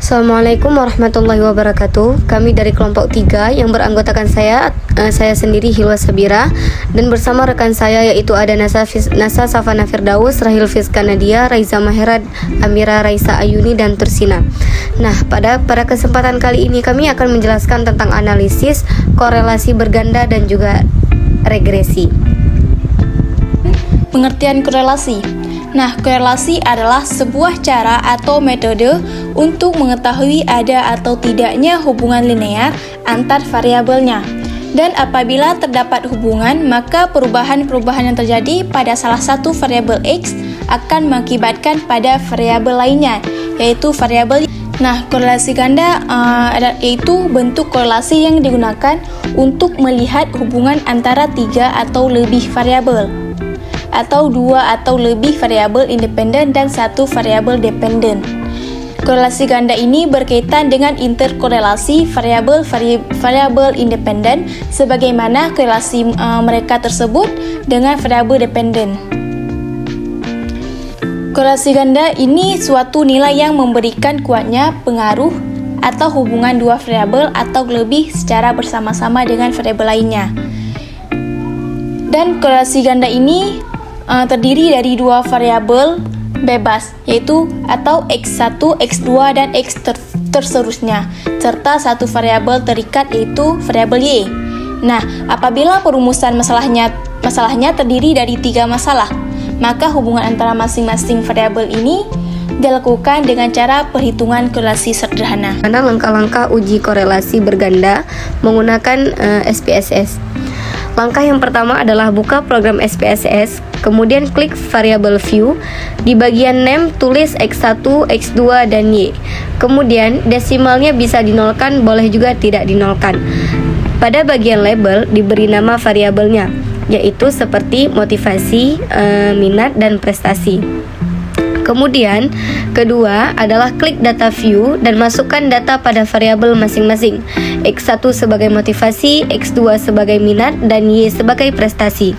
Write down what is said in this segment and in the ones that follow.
Assalamualaikum warahmatullahi wabarakatuh. Kami dari kelompok 3 yang beranggotakan saya sendiri Hilwa Sabira, dan bersama rekan saya yaitu ada Nasa Safana Firdaus, Rahil Fiska Nadia, Raiza Maherad, Amira Raisa Ayuni, dan Tursina. Nah, pada kesempatan kali ini kami akan menjelaskan tentang analisis, korelasi berganda, dan juga regresi. Pengertian korelasi. Nah, korelasi adalah sebuah cara atau metode untuk mengetahui ada atau tidaknya hubungan linear antar variabelnya. Dan apabila terdapat hubungan, maka perubahan-perubahan yang terjadi pada salah satu variabel X akan mengakibatkan pada variabel lainnya, yaitu variabel. Nah, korelasi ganda yaitu bentuk korelasi yang digunakan untuk melihat hubungan antara 3 atau lebih variabel, atau 2 atau lebih variabel independen dan 1 variabel dependen. Korelasi ganda ini berkaitan dengan interkorelasi variabel independen sebagaimana korelasi mereka tersebut dengan variabel dependen. Korelasi ganda ini suatu nilai yang memberikan kuatnya pengaruh atau hubungan dua variabel atau lebih secara bersama-sama dengan variabel lainnya. Dan korelasi ganda ini terdiri dari dua variabel bebas, yaitu atau X1, X2, dan X terseterusnya, serta satu variabel terikat yaitu variabel Y. Nah, apabila perumusan masalahnya terdiri dari 3 masalah, maka hubungan antara masing-masing variabel ini dilakukan dengan cara perhitungan korelasi sederhana. Ada langkah-langkah uji korelasi berganda menggunakan SPSS. Langkah yang pertama adalah buka program SPSS, kemudian klik variable view. Di bagian name tulis X1, X2, dan Y. Kemudian desimalnya bisa dinolkan, boleh juga tidak dinolkan. Pada bagian label diberi nama variabelnya, yaitu seperti motivasi, minat, dan prestasi. Kemudian, kedua adalah klik data view dan masukkan data pada variabel masing-masing. X1 sebagai motivasi, X2 sebagai minat, dan Y sebagai prestasi.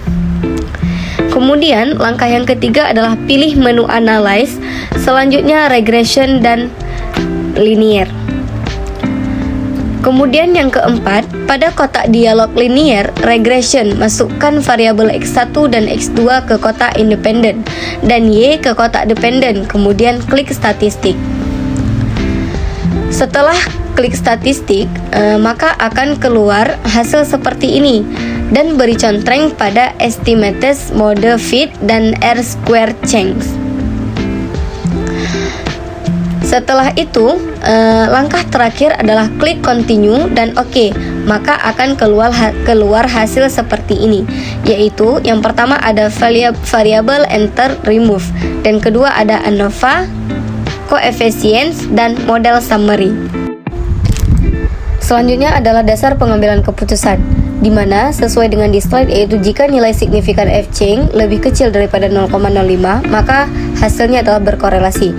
Kemudian, langkah yang ketiga adalah pilih menu analyze, selanjutnya regression dan linear. Kemudian yang keempat, pada kotak dialog linear regression, masukkan variabel X1 dan X2 ke kotak independen dan Y ke kotak dependen, kemudian klik statistik. Setelah klik statistik, maka akan keluar hasil seperti ini dan beri contreng pada estimated mode fit dan R-square change. Setelah itu, langkah terakhir adalah klik continue dan OK, maka akan keluar hasil seperti ini, yaitu yang pertama ada variable enter remove, dan kedua ada ANOVA, coefficients, dan model summary. Selanjutnya adalah dasar pengambilan keputusan, di mana sesuai dengan di slide, yaitu jika nilai signifikan F-change lebih kecil daripada 0,05, maka hasilnya adalah berkorelasi.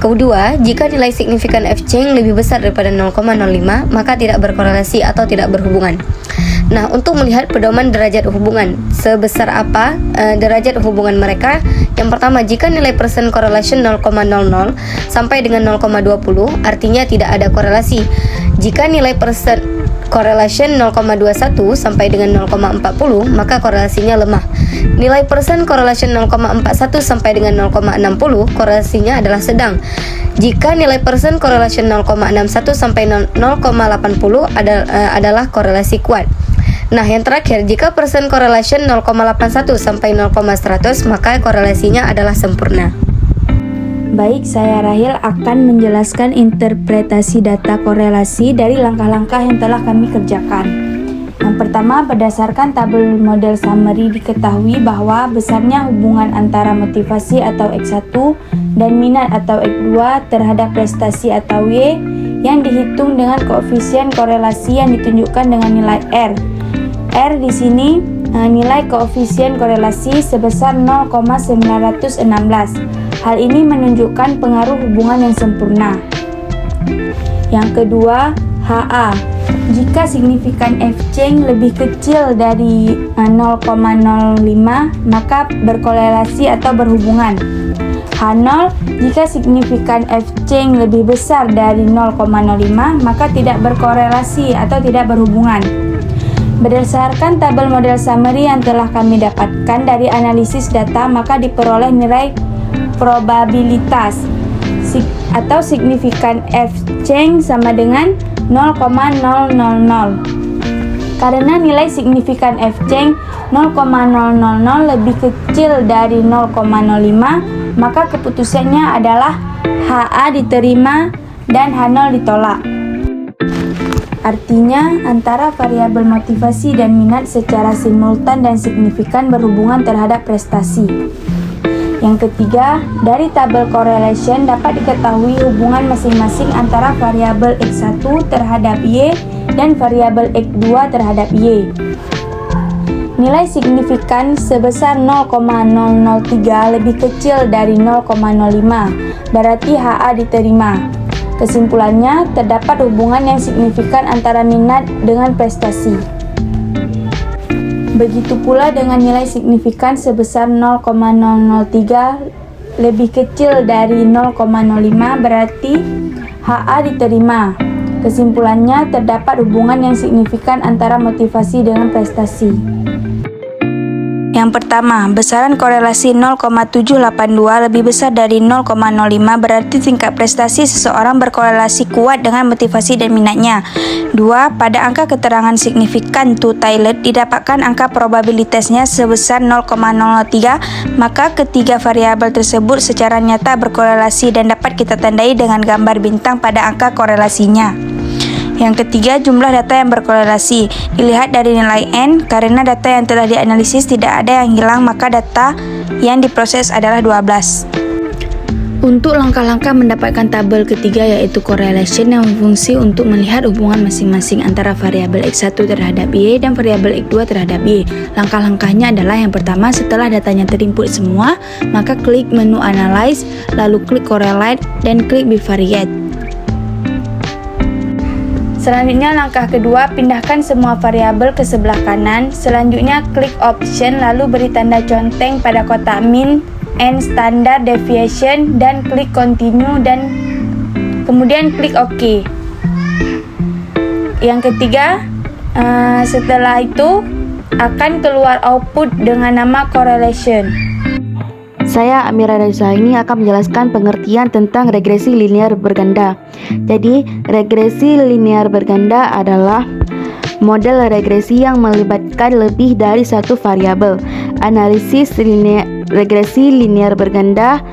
Kedua, jika nilai signifikan F-change lebih besar daripada 0,05, maka tidak berkorelasi atau tidak berhubungan. Nah, untuk melihat pedoman derajat hubungan, sebesar apa derajat hubungan mereka? Yang pertama, jika nilai percent correlation 0,00 sampai dengan 0,20, artinya tidak ada korelasi. Jika nilai percent correlation 0,21 sampai dengan 0,40, maka korelasinya lemah. Nilai percent correlation 0,41 sampai dengan 0,60, korelasinya adalah sedang. Jika nilai percent correlation 0,61 sampai 0,80 adalah korelasi kuat. Nah, yang terakhir, jika percent correlation 0,81 sampai 0,100, maka korelasinya adalah sempurna. Baik, saya Rahil akan menjelaskan interpretasi data korelasi dari langkah-langkah yang telah kami kerjakan. Yang pertama, berdasarkan tabel model summary diketahui bahwa besarnya hubungan antara motivasi atau X1 dan minat atau X2 terhadap prestasi atau Y yang dihitung dengan koefisien korelasi yang ditunjukkan dengan nilai R. R di sini nilai koefisien korelasi sebesar 0,916. Hal ini menunjukkan pengaruh hubungan yang sempurna. Yang kedua, HA. Jika signifikan F-change lebih kecil dari 0,05, maka berkorelasi atau berhubungan. H0 jika signifikan fc lebih besar dari 0,05 maka tidak berkorelasi atau tidak berhubungan. Berdasarkan tabel model summary yang telah kami dapatkan dari analisis data, maka diperoleh nilai probabilitas atau signifikan fc sama dengan 0,000. Karena nilai signifikan fc 0,000 lebih kecil dari 0,05, maka keputusannya adalah HA diterima dan H0 ditolak. Artinya, antara variabel motivasi dan minat secara simultan dan signifikan berhubungan terhadap prestasi. Yang ketiga, dari tabel correlation dapat diketahui hubungan masing-masing antara variabel X1 terhadap Y dan variabel X2 terhadap Y. Nilai signifikan sebesar 0,003 lebih kecil dari 0,05, berarti HA diterima. Kesimpulannya, terdapat hubungan yang signifikan antara minat dengan prestasi. Begitu pula dengan nilai signifikan sebesar 0,003 lebih kecil dari 0,05, berarti HA diterima. Kesimpulannya, terdapat hubungan yang signifikan antara motivasi dengan prestasi. Yang pertama, besaran korelasi 0,782 lebih besar dari 0,05 berarti tingkat prestasi seseorang berkorelasi kuat dengan motivasi dan minatnya. 2. Pada angka keterangan signifikan two-tailed didapatkan angka probabilitasnya sebesar 0,03, maka ketiga variabel tersebut secara nyata berkorelasi dan dapat kita tandai dengan gambar bintang pada angka korelasinya. Yang ketiga, jumlah data yang berkorelasi dilihat dari nilai N. Karena data yang telah dianalisis tidak ada yang hilang, maka data yang diproses adalah 12. Untuk langkah-langkah mendapatkan tabel ketiga yaitu correlation yang berfungsi untuk melihat hubungan masing-masing antara variabel X1 terhadap Y dan variabel X2 terhadap Y. Langkah-langkahnya adalah yang pertama, setelah datanya terinput semua, maka klik menu Analyze, lalu klik Correlate, dan klik Bivariate. Selanjutnya langkah kedua, pindahkan semua variabel ke sebelah kanan. Selanjutnya klik Option, lalu beri tanda conteng pada kotak Mean and Standard Deviation dan klik Continue dan kemudian klik OK. Yang ketiga, setelah itu akan keluar output dengan nama correlation. Saya Amira Raisa ini akan menjelaskan pengertian tentang regresi linear berganda. Jadi, regresi linear berganda adalah model regresi yang melibatkan lebih dari satu variabel. Analisis regresi linear berganda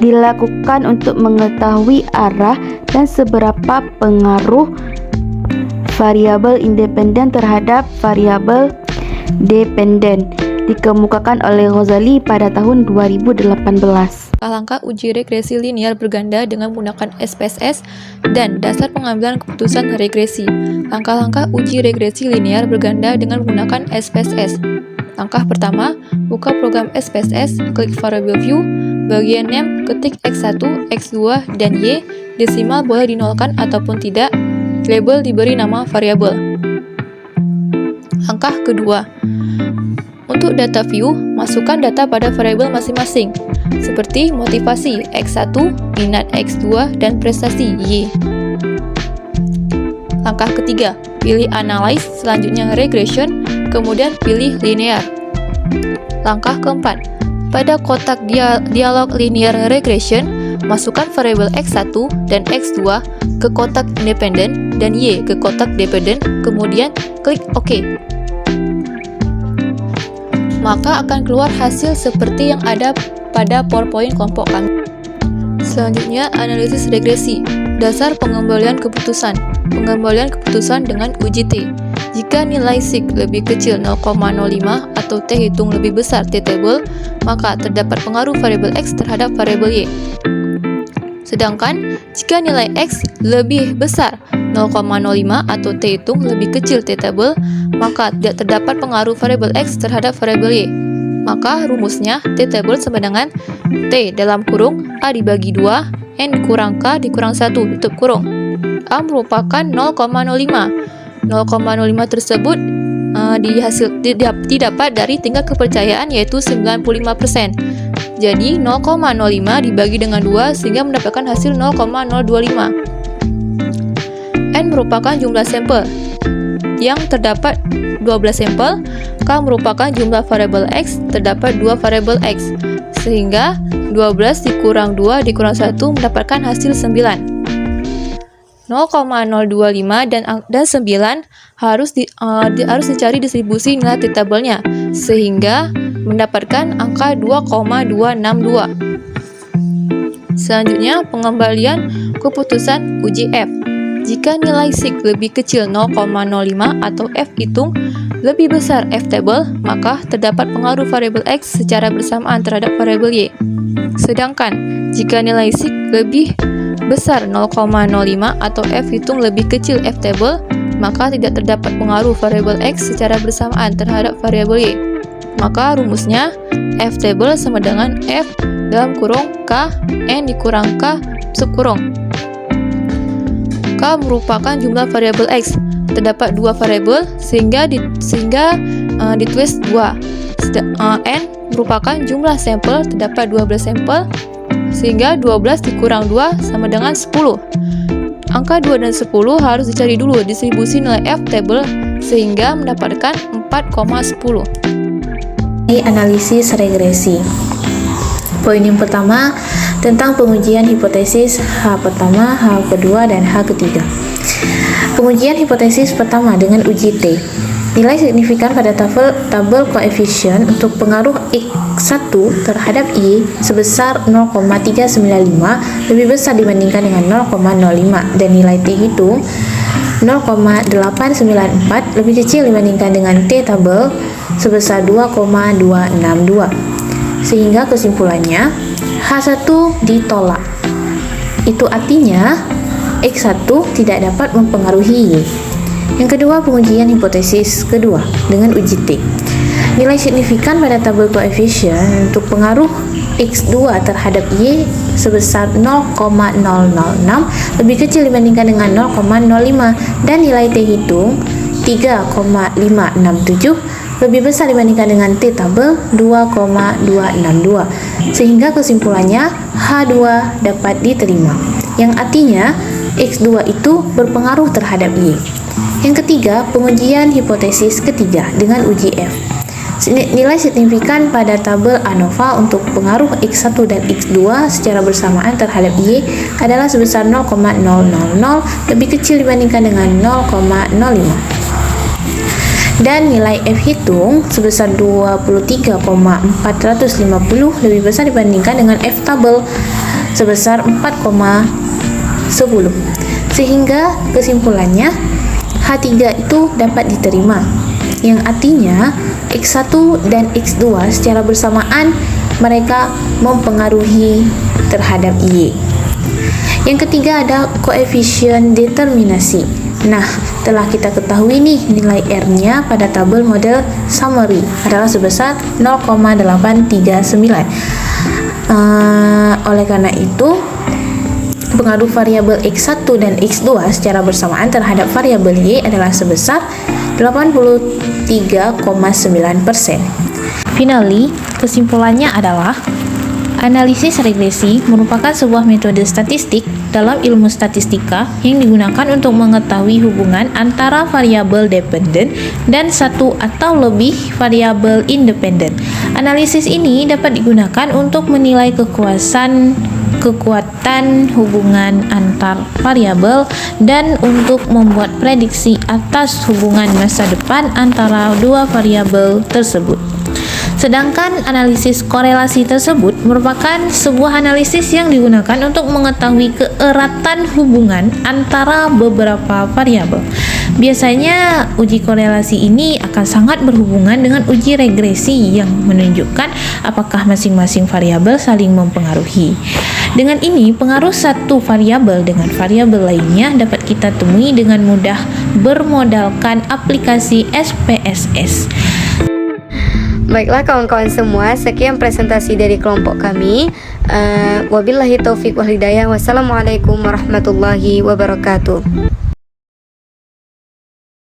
dilakukan untuk mengetahui arah dan seberapa pengaruh variabel independen terhadap variabel dependen. Dikemukakan oleh Ghazali pada tahun 2018. Langkah uji regresi linear berganda dengan menggunakan SPSS dan dasar pengambilan keputusan regresi. Langkah-langkah uji regresi linear berganda dengan menggunakan SPSS. Langkah pertama, buka program SPSS, klik variable view, bagian name, ketik X1, X2, dan Y, desimal boleh dinolkan ataupun tidak, label diberi nama variabel. Langkah kedua, untuk data view, masukkan data pada variabel masing-masing, seperti motivasi X1, minat X2, dan prestasi Y. Langkah ketiga, pilih Analyze, selanjutnya Regression, kemudian pilih Linear. Langkah keempat, pada kotak dialog Linear Regression, masukkan variabel X1 dan X2 ke kotak independen dan Y ke kotak dependen, kemudian klik OK. Maka akan keluar hasil seperti yang ada pada PowerPoint kelompok kami. Selanjutnya, analisis regresi. Dasar pengembalian keputusan. Pengembalian keputusan dengan uji T. Jika nilai sig lebih kecil 0,05 atau T hitung lebih besar T-table, maka terdapat pengaruh variabel X terhadap variabel Y. Sedangkan, jika nilai X lebih besar 0,05 atau T hitung lebih kecil T-table, maka tidak terdapat pengaruh variabel X terhadap variabel Y. Maka rumusnya T-table sama dengan T dalam kurung A dibagi 2, N dikurang K dikurang 1, tutup kurung. A merupakan 0,05. 0,05 tersebut didapat dari tingkat kepercayaan yaitu 95%. Jadi 0,05 dibagi dengan 2 sehingga mendapatkan hasil 0,025. N merupakan jumlah sampel yang terdapat 12 sampel. K merupakan jumlah variabel X, terdapat 2 variabel X. Sehingga 12 dikurang 2 dikurang 1 mendapatkan hasil 9. 0,025 dan 9 harus dicari distribusi nilai T tabelnya sehingga mendapatkan angka 2,262. Selanjutnya, pengembalian keputusan uji F. Jika nilai SIG lebih kecil 0,05 atau F hitung lebih besar F table, maka terdapat pengaruh variabel X secara bersamaan terhadap variabel Y. Sedangkan, jika nilai SIG lebih besar 0,05 atau F hitung lebih kecil F table, maka tidak terdapat pengaruh variabel X secara bersamaan terhadap variabel Y. Maka rumusnya F table sama dengan F dalam kurung K N dikurang K subkurung. K merupakan jumlah variabel X, terdapat 2 variabel sehingga ditulis 2. N merupakan jumlah sampel, terdapat 12 sampel sehingga 12 dikurang 2 sama dengan 10. Angka 2 dan 10 harus dicari dulu distribusi nilai F table sehingga mendapatkan 4,10. Analisis regresi. Poin yang pertama tentang pengujian hipotesis H pertama, H kedua, dan H ketiga. Pengujian hipotesis pertama dengan uji T. Nilai signifikan pada tabel koefisien untuk pengaruh X1 terhadap Y sebesar 0,395 lebih besar dibandingkan dengan 0,05 dan nilai T hitung 0,894 lebih kecil dibandingkan dengan T tabel sebesar 2,262. Sehingga kesimpulannya H1 ditolak. Itu artinya X1 tidak dapat mempengaruhi Y. Yang kedua, pengujian hipotesis kedua dengan uji T. Nilai signifikan pada tabel koefisien untuk pengaruh X2 terhadap Y sebesar 0,006 lebih kecil dibandingkan dengan 0,05 dan nilai T hitung 3,567 lebih besar dibandingkan dengan T tabel 2,262. Sehingga kesimpulannya H2 dapat diterima. Yang artinya X2 itu berpengaruh terhadap Y. Yang ketiga, pengujian hipotesis ketiga dengan uji F. Nilai signifikan pada tabel ANOVA untuk pengaruh X1 dan X2 secara bersamaan terhadap Y adalah sebesar 0,000 lebih kecil dibandingkan dengan 0,05. Dan nilai F hitung sebesar 23,450 lebih besar dibandingkan dengan F tabel sebesar 4,10. Sehingga kesimpulannya H3 itu dapat diterima, yang artinya X1 dan X2 secara bersamaan mereka mempengaruhi terhadap Y. Yang ketiga ada koefisien determinasi. Nah, telah kita ketahui nih nilai R-nya pada tabel model summary adalah sebesar 0,839. Oleh karena itu, pengaruh variabel X1 dan X2 secara bersamaan terhadap variabel Y adalah sebesar 83,9%. Finally, kesimpulannya adalah analisis regresi merupakan sebuah metode statistik dalam ilmu statistika yang digunakan untuk mengetahui hubungan antara variabel dependen dan satu atau lebih variabel independen. Analisis ini dapat digunakan untuk menilai kekuatan hubungan antar variabel dan untuk membuat prediksi atas hubungan masa depan antara dua variabel tersebut. Sedangkan analisis korelasi tersebut merupakan sebuah analisis yang digunakan untuk mengetahui keeratan hubungan antara beberapa variabel. Biasanya uji korelasi ini akan sangat berhubungan dengan uji regresi yang menunjukkan apakah masing-masing variabel saling mempengaruhi. Dengan ini, pengaruh satu variabel dengan variabel lainnya dapat kita temui dengan mudah bermodalkan aplikasi SPSS. Baiklah kawan-kawan semua, sekian presentasi dari kelompok kami. Wabillahi taufiq wal hidayah. Wassalamualaikum warahmatullahi wabarakatuh.